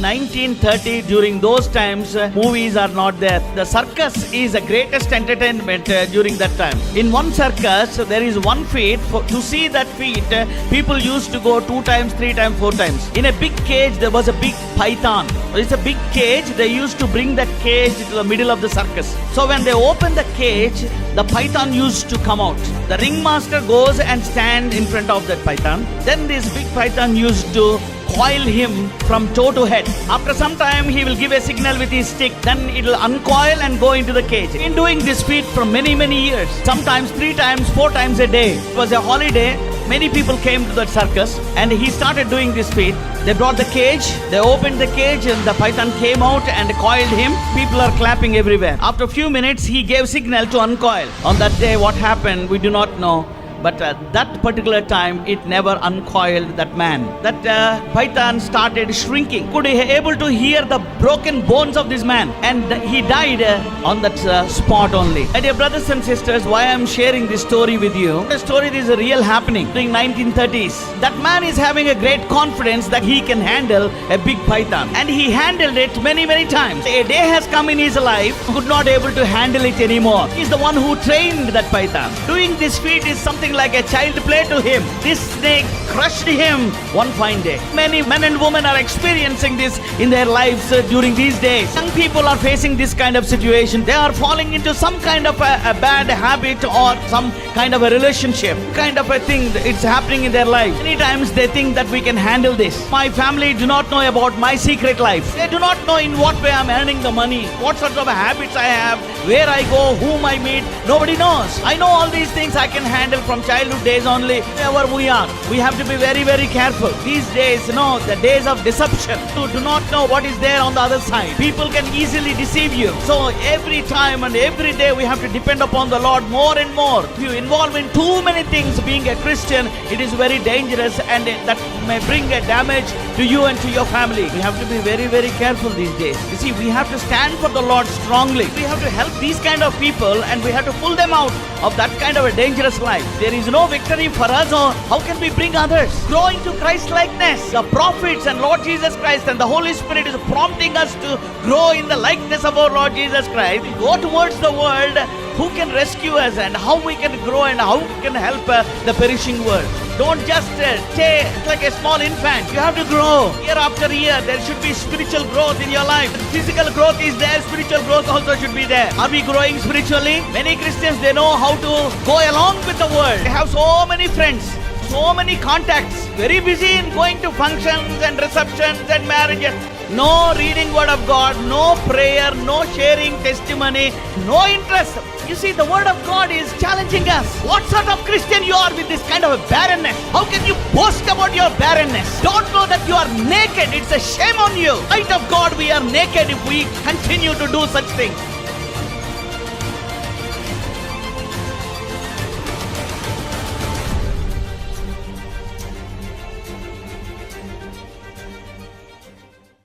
In 1930, during those times, movies are not there. The circus is the greatest entertainment during that time. In one circus, there is one feat. To see that feat, people used to go 2 times, 3 times, 4 times. In a big cage, there was a big python. It's a big cage. They used to bring that cage to the middle of the circus. So when they open the cage, the python used to come out. The ringmaster goes and stand in front of that python. Then this big python used to coil him from toe to head. After some time, he will give a signal with his stick. Then it will uncoil and go into the cage. In doing this feat for many years, sometimes 3 times, 4 times a day. It was a holiday. Many people came to that circus and he started doing this feat. They brought the cage, they opened the cage and the python came out and coiled him. People are clapping everywhere. After a few minutes, he gave signal to uncoil. On that day, what happened, we do not know. But at that particular time, it never uncoiled that man. That python started shrinking. Could he able to hear the broken bones of this man? And he died on that spot only. My dear brothers and sisters, why I am sharing this story with you? The story is a real happening during 1930s. That man is having a great confidence that he can handle a big python. And he handled it many times. A day has come in his life, could not able to handle it anymore. He is the one who trained that python. Doing this feat is something like a child play to him. This snake crushed him one fine day. Many men and women are experiencing this in their lives during these days. Young people are facing this kind of situation. They are falling into some kind of a bad habit or some kind of a relationship, kind of a thing. It's happening in their life. Many times they think that we can handle this. My family do not know about my secret life. They do not know in what way I'm earning the money, what sort of habits I have, where I go, whom I meet. Nobody knows. I know all these things I can handle from childhood days only. Wherever we are, we have to be very careful. These days, the days of deception. You do not know what is there on the other side. People can easily deceive you. So every time and every day we have to depend upon the Lord more and more. If you involve in too many things, being a Christian, it is very dangerous and that may bring a damage to you and to your family. We have to be very careful these days. You see, we have to stand for the Lord strongly. We have to help these kind of people and we have to pull them out of that kind of a dangerous life. There is no victory for us, or how can we bring others? Growing to Christ likeness. The prophets and Lord Jesus Christ and the Holy Spirit is prompting us to grow in the likeness of our Lord Jesus Christ. Go towards the world. Who can rescue us and how we can grow and how we can help the perishing world. Don't just stay like a small infant. You have to grow. Year after year, there should be spiritual growth in your life. Physical growth is there, spiritual growth also should be there. Are we growing spiritually? Many Christians, they know how to go along with the world. They have so many friends, so many contacts, very busy in going to functions and receptions and marriages. No reading word of God, no prayer, no sharing testimony, no interest. You see, the word of God is challenging us. What sort of Christian you are with this kind of a barrenness? How can you boast about your barrenness? Don't know that you are naked. It's a shame on you. Light of God, we are naked if we continue to do such things.